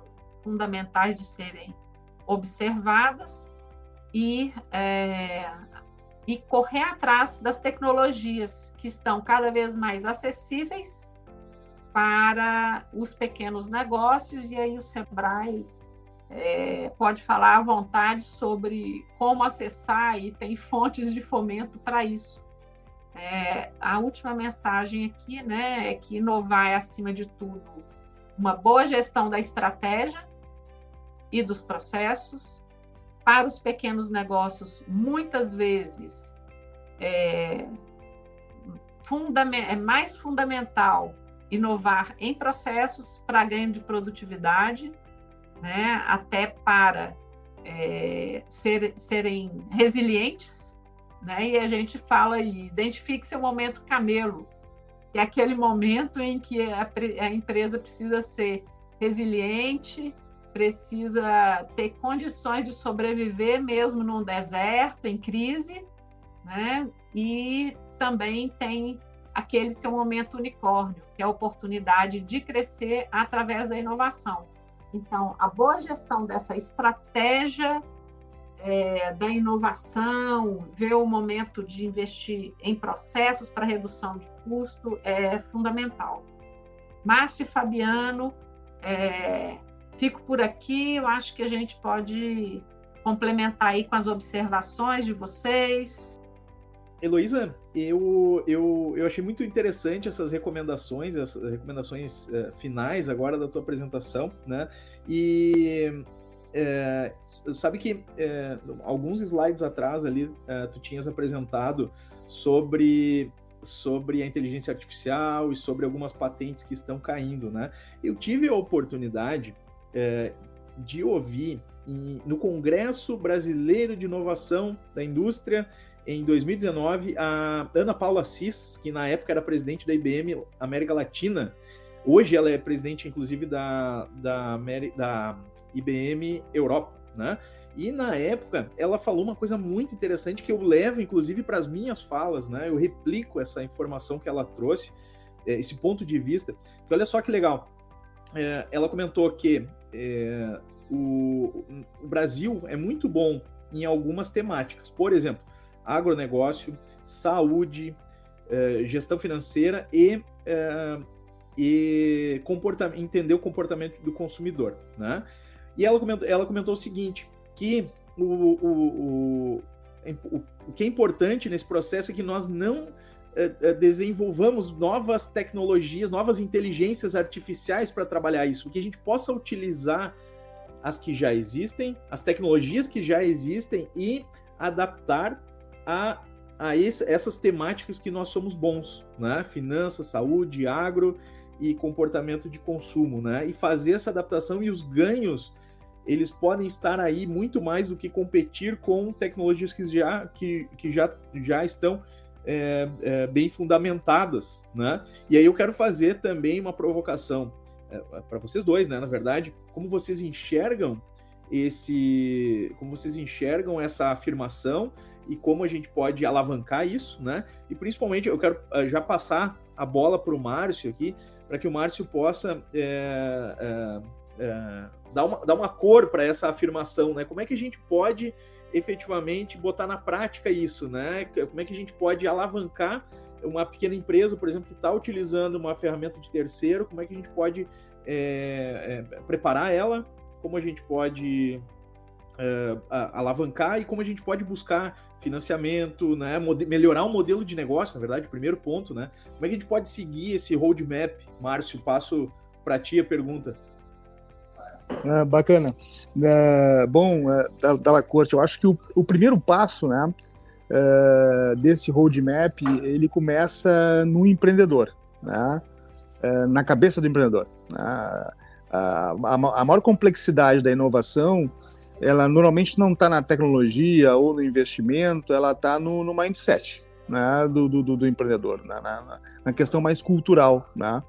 C: fundamentais de serem observadas. e correr atrás das tecnologias que estão cada vez mais acessíveis para os pequenos negócios, e aí o Sebrae pode falar à vontade sobre como acessar, e tem fontes de fomento para isso. A última mensagem aqui, né, é que inovar é, acima de tudo, uma boa gestão da estratégia e dos processos. Para os pequenos negócios, muitas vezes é mais fundamental inovar em processos para ganho de produtividade, né, até para serem resilientes, né, e a gente fala aí, identifique seu momento camelo, que é aquele momento em que a empresa precisa ser resiliente, precisa ter condições de sobreviver mesmo num deserto, em crise, né, e também tem aquele seu momento unicórnio, que é a oportunidade de crescer através da inovação. Então, a boa gestão dessa estratégia da inovação, ver o momento de investir em processos para redução de custo é fundamental. Márcio e Fabiano, fico por aqui, eu acho que a gente pode complementar aí com as observações de vocês.
B: Heloísa, eu achei muito interessante essas recomendações finais agora da tua apresentação, né? E sabe que alguns slides atrás ali tu tinhas apresentado sobre a inteligência artificial e sobre algumas patentes que estão caindo, né? Eu tive a oportunidade de ouvir no Congresso Brasileiro de Inovação da Indústria, em 2019, a Ana Paula Assis, que na época era presidente da IBM América Latina, hoje ela é presidente, inclusive, da IBM Europa, né? E na época ela falou uma coisa muito interessante que eu levo, inclusive, para as minhas falas, né? Eu replico essa informação que ela trouxe, esse ponto de vista. Então, olha só que legal. Ela comentou que o Brasil é muito bom em algumas temáticas. Por exemplo, agronegócio, saúde, gestão financeira e entender o comportamento do consumidor, né? E ela comentou o seguinte, que o que é importante nesse processo é que nós não desenvolvamos novas tecnologias, novas inteligências artificiais para trabalhar isso, que a gente possa utilizar as que já existem, as tecnologias que já existem e adaptar a essas temáticas que nós somos bons, né? Finanças, saúde, agro e comportamento de consumo, né? E fazer essa adaptação, e os ganhos, eles podem estar aí muito mais do que competir com tecnologias que já estão bem fundamentadas, né? E aí eu quero fazer também uma provocação para vocês dois, né? Na verdade, como vocês enxergam essa afirmação e como a gente pode alavancar isso, né? E principalmente eu quero já passar a bola para o Márcio aqui, para que o Márcio possa dar uma cor para essa afirmação, né? Como é que a gente pode efetivamente botar na prática isso, né? Como é que a gente pode alavancar uma pequena empresa, por exemplo, que está utilizando uma ferramenta de terceiro, como é que a gente pode preparar ela, como a gente pode alavancar e como a gente pode buscar financiamento, né? Melhorar o modelo de negócio, na verdade, o primeiro ponto, né? Como é que a gente pode seguir esse roadmap? Márcio, passo para ti a pergunta.
D: Bacana. Bom, Dalla Corte, eu acho que o primeiro passo, né, desse roadmap, ele começa no empreendedor, né, na cabeça do empreendedor. A maior complexidade da inovação, ela normalmente não está na tecnologia ou no investimento, ela está no mindset, né, do empreendedor, na questão mais cultural, né?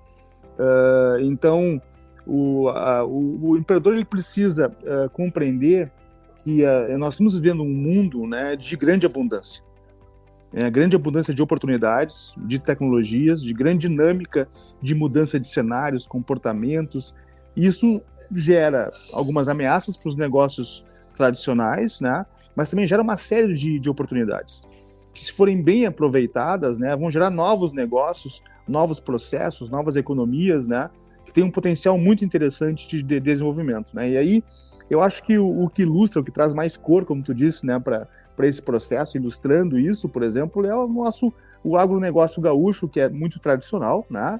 D: Então, o empreendedor, ele precisa compreender que nós estamos vivendo um mundo, né, de grande abundância. Grande abundância de oportunidades, de tecnologias, de grande dinâmica de mudança de cenários, comportamentos. Isso gera algumas ameaças para os negócios tradicionais, né? mas também gera uma série de oportunidades, que se forem bem aproveitadas, né, vão gerar novos negócios, novos processos, novas economias, né, que tem um potencial muito interessante de desenvolvimento, né? E aí, eu acho que o que ilustra, o que traz mais cor, como tu disse, né, para esse processo, ilustrando isso, por exemplo, é o agronegócio gaúcho, que é muito tradicional, né?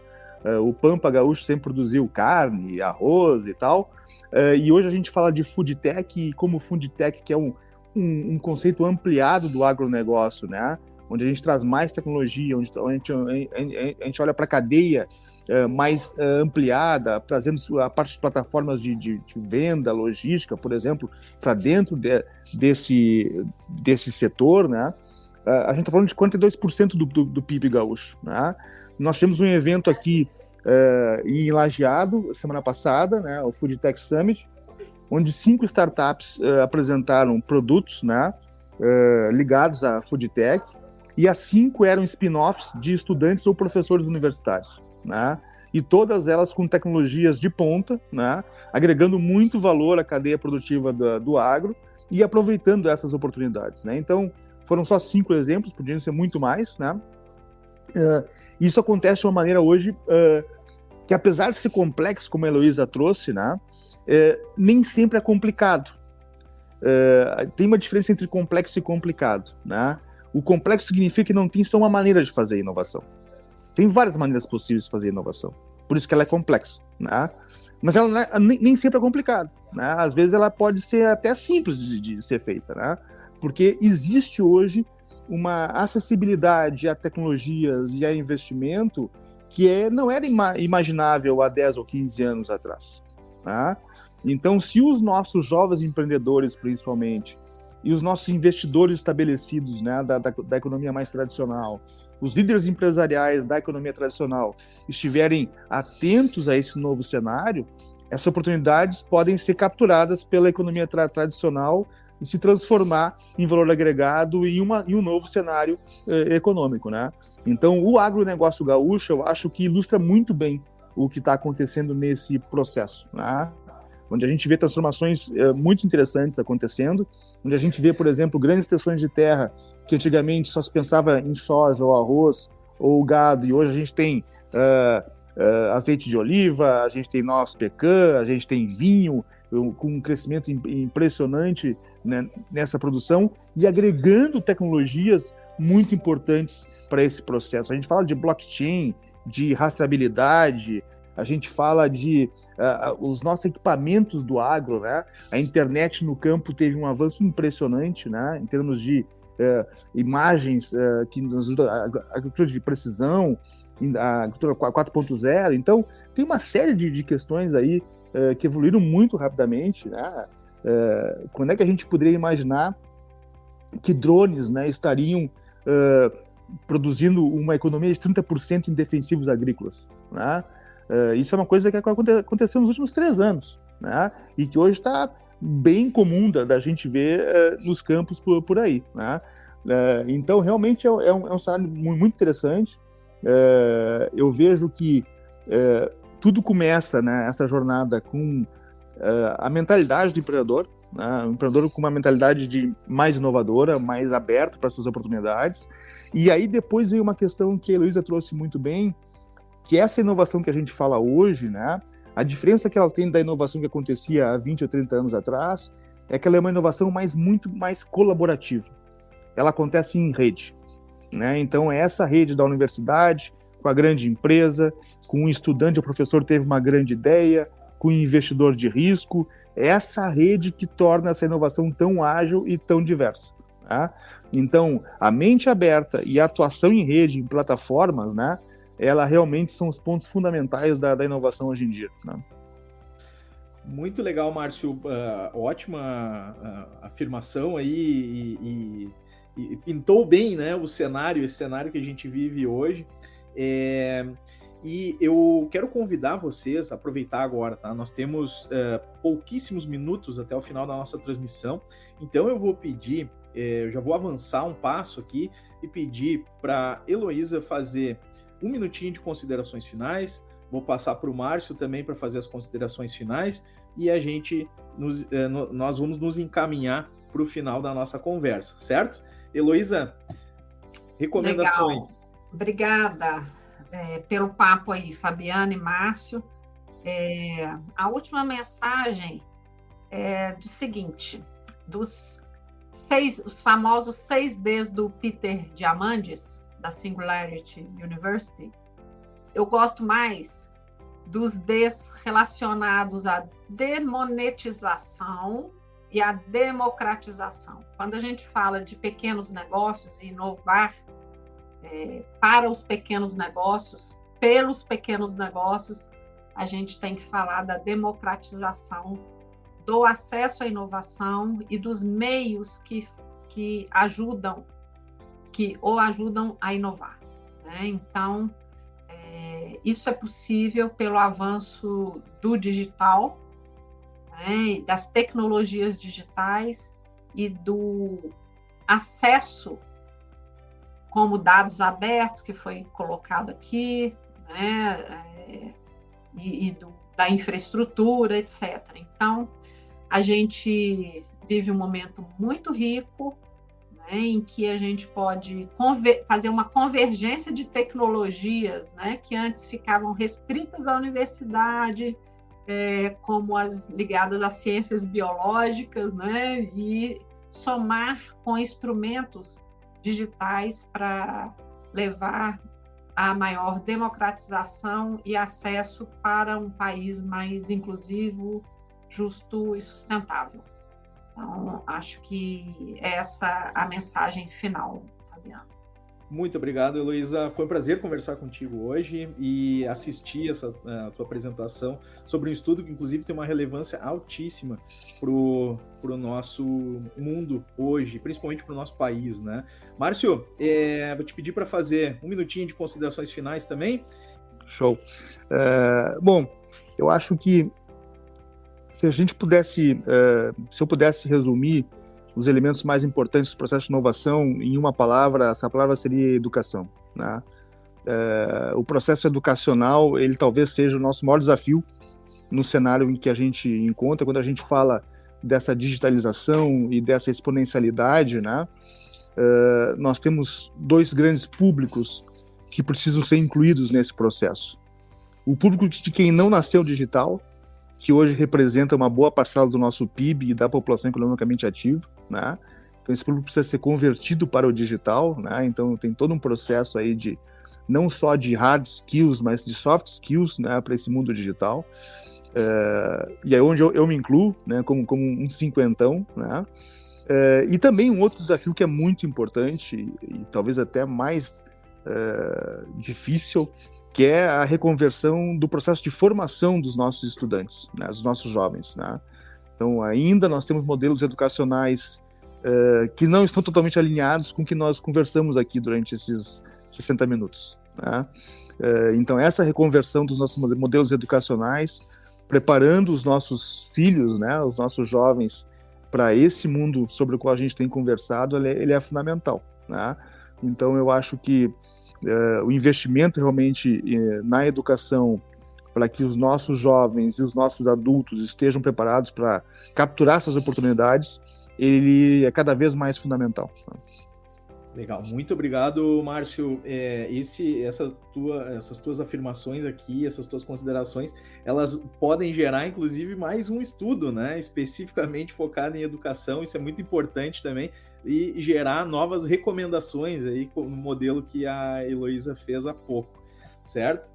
D: O Pampa gaúcho sempre produziu carne, arroz e tal, e hoje a gente fala de food tech, e como food tech, que é um conceito ampliado do agronegócio, né? Onde a gente traz mais tecnologia, onde a gente olha para a cadeia mais ampliada, trazendo a parte de plataformas de venda, logística, por exemplo, para dentro desse setor, né? A gente está falando de 42% do PIB gaúcho, né? Nós tivemos um evento aqui em Lajeado, semana passada, né? O Food Tech Summit, onde 5 startups apresentaram produtos, né? Ligados à Food Tech, e as 5 eram spin-offs de estudantes ou professores universitários, né? E todas elas com tecnologias de ponta, né? Agregando muito valor à cadeia produtiva do agro e aproveitando essas oportunidades, né? Então, foram só 5 exemplos, podiam ser muito mais, né? Isso acontece de uma maneira hoje que, apesar de ser complexo, como a Heloísa trouxe, né? Nem sempre é complicado. Tem uma diferença entre complexo e complicado, né? O complexo significa que não tem só uma maneira de fazer inovação. Tem várias maneiras possíveis de fazer inovação. Por isso que ela é complexa, né? Mas ela nem sempre é complicada, né? Às vezes ela pode ser até simples de ser feita, né? Porque existe hoje uma acessibilidade a tecnologias e a investimento que não era imaginável há 10 ou 15 anos atrás, né? Então, se os nossos jovens empreendedores, principalmente, e os nossos investidores estabelecidos, né, da economia mais tradicional, os líderes empresariais da economia tradicional, estiverem atentos a esse novo cenário, essas oportunidades podem ser capturadas pela economia tradicional e se transformar em valor agregado e em um novo cenário econômico, né? Então, o agronegócio gaúcho, eu acho que ilustra muito bem o que está acontecendo nesse processo, né? Onde a gente vê transformações muito interessantes acontecendo, onde a gente vê, por exemplo, grandes extensões de terra que antigamente só se pensava em soja ou arroz ou gado, e hoje a gente tem azeite de oliva, a gente tem noz pecan, a gente tem vinho, com um crescimento impressionante, né, nessa produção, e agregando tecnologias muito importantes para esse processo. A gente fala de blockchain, de rastreabilidade, a gente fala de os nossos equipamentos do agro, né? A internet no campo teve um avanço impressionante, né? Em termos de imagens que nos ajudam a agricultura de precisão, a agricultura 4.0. Então, tem uma série de questões aí que evoluíram muito rapidamente, né? Quando é que a gente poderia imaginar que drones, né, estariam produzindo uma economia de 30% em defensivos agrícolas, né? Isso é uma coisa que aconteceu nos últimos 3 anos, né? E que hoje está bem comum da gente ver nos campos por aí, né? Então, realmente é um cenário muito interessante. Eu vejo que tudo começa, né, essa jornada com a mentalidade do empreendedor, né? Um empreendedor com uma mentalidade mais inovadora, mais aberto para essas oportunidades. E aí depois veio uma questão que a Heloísa trouxe muito bem, que essa inovação que a gente fala hoje, né, a diferença que ela tem da inovação que acontecia há 20 ou 30 anos atrás é que ela é uma inovação muito mais colaborativa. Ela acontece em rede, né? Então, é essa rede da universidade, com a grande empresa, com um estudante ou professor que teve uma grande ideia, com um investidor de risco, é essa rede que torna essa inovação tão ágil e tão diversa, né? Então, a mente aberta e a atuação em rede, em plataformas, né, ela realmente são os pontos fundamentais da inovação hoje em dia, né?
B: Muito legal, Márcio. Ótima afirmação aí e pintou bem, né, esse cenário que a gente vive hoje. E eu quero convidar vocês a aproveitar agora, tá? Nós temos pouquíssimos minutos até o final da nossa transmissão, então eu vou pedir, eu já vou avançar um passo aqui e pedir para Heloísa fazer 1 minutinho de considerações finais, vou passar para o Márcio também para fazer as considerações finais, e a gente nós vamos nos encaminhar para o final da nossa conversa, certo? Heloísa, recomendações.
C: Legal. Obrigada pelo papo aí, Fabiana e Márcio. A última mensagem é do seguinte, os famosos 6Ds do Peter Diamandis, da Singularity University, eu gosto mais dos Ds relacionados à demonetização e à democratização. Quando a gente fala de pequenos negócios e inovar para os pequenos negócios, pelos pequenos negócios, a gente tem que falar da democratização, do acesso à inovação e dos meios que ajudam a inovar, né? Então, isso é possível pelo avanço do digital, né, das tecnologias digitais e do acesso como dados abertos, que foi colocado aqui, né, da infraestrutura, etc. Então, a gente vive um momento muito rico, né, em que a gente pode fazer uma convergência de tecnologias, né, que antes ficavam restritas à universidade, como as ligadas às ciências biológicas, né, e somar com instrumentos digitais para levar a maior democratização e acesso para um país mais inclusivo, justo e sustentável. Então, acho que essa é a mensagem final, Fabiano.
B: Muito obrigado, Heloísa. Foi um prazer conversar contigo hoje e assistir a tua apresentação sobre um estudo que, inclusive, tem uma relevância altíssima para o nosso mundo hoje, principalmente para o nosso país, né? Márcio, vou te pedir para fazer um minutinho de considerações finais também.
D: Show. Bom, eu acho que se eu pudesse resumir os elementos mais importantes do processo de inovação em uma palavra, essa palavra seria educação, né? O processo educacional, ele talvez seja o nosso maior desafio no cenário em que a gente encontra, quando a gente fala dessa digitalização e dessa exponencialidade, né? Nós temos dois grandes públicos que precisam ser incluídos nesse processo. O público de quem não nasceu digital, que hoje representa uma boa parcela do nosso PIB e da população economicamente ativa, né? Então esse público precisa ser convertido para o digital, né? Então tem todo um processo aí de não só de hard skills, mas de soft skills, né, para esse mundo digital. E aí onde eu me incluo, né, como um cinquentão, né? E também um outro desafio que é muito importante e talvez até mais difícil, que é a reconversão do processo de formação dos nossos estudantes, né, dos nossos jovens, né? Então, ainda nós temos modelos educacionais que não estão totalmente alinhados com o que nós conversamos aqui durante esses 60 minutos, né? Então, essa reconversão dos nossos modelos educacionais, preparando os nossos filhos, né, os nossos jovens, para esse mundo sobre o qual a gente tem conversado, ele é fundamental, né? Então, eu acho que o investimento realmente na educação, para que os nossos jovens e os nossos adultos estejam preparados para capturar essas oportunidades, ele é cada vez mais fundamental.
B: Legal, muito obrigado, Márcio. Essas tuas afirmações aqui, essas tuas considerações, elas podem gerar, inclusive, mais um estudo, né, especificamente focado em educação. Isso é muito importante também, e gerar novas recomendações aí no modelo que a Heloísa fez há pouco, certo?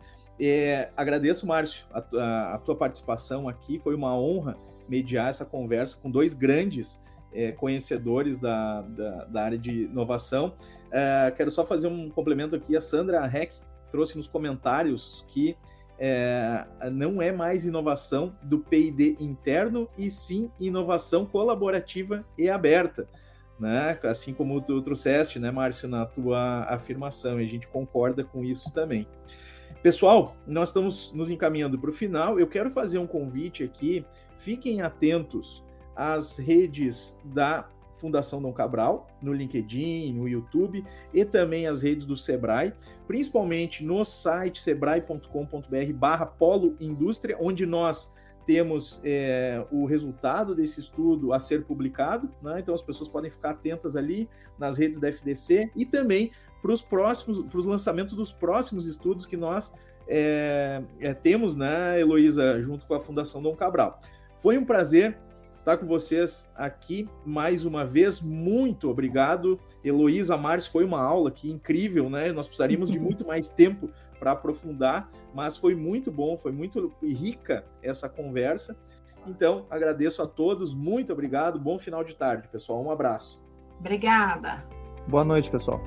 B: Agradeço, Márcio, a tua participação aqui. Foi uma honra mediar essa conversa com dois grandes conhecedores da área de inovação. Quero só fazer um complemento aqui. A Sandra Heck trouxe nos comentários que não é mais inovação do P&D interno, e sim inovação colaborativa e aberta, né? Assim como tu trouxeste, né, Márcio, na tua afirmação, e a gente concorda com isso também. Pessoal, nós estamos nos encaminhando para o final. Eu quero fazer um convite aqui. Fiquem atentos às redes da Fundação Dom Cabral, no LinkedIn, no YouTube, e também as redes do Sebrae, principalmente no site sebrae.com.br/polo indústria, onde nós temos o resultado desse estudo a ser publicado, né? Então as pessoas podem ficar atentas ali nas redes da FDC e também para os lançamentos dos próximos estudos que nós temos, né, Heloísa, junto com a Fundação Dom Cabral. Foi um prazer estar com vocês aqui mais uma vez. Muito obrigado, Heloísa, Márcio, foi uma aula aqui incrível, né? Nós precisaríamos de muito mais tempo para aprofundar, mas foi muito bom, foi muito rica essa conversa. Então, agradeço a todos, muito obrigado, bom final de tarde, pessoal, um abraço.
C: Obrigada.
D: Boa noite, pessoal.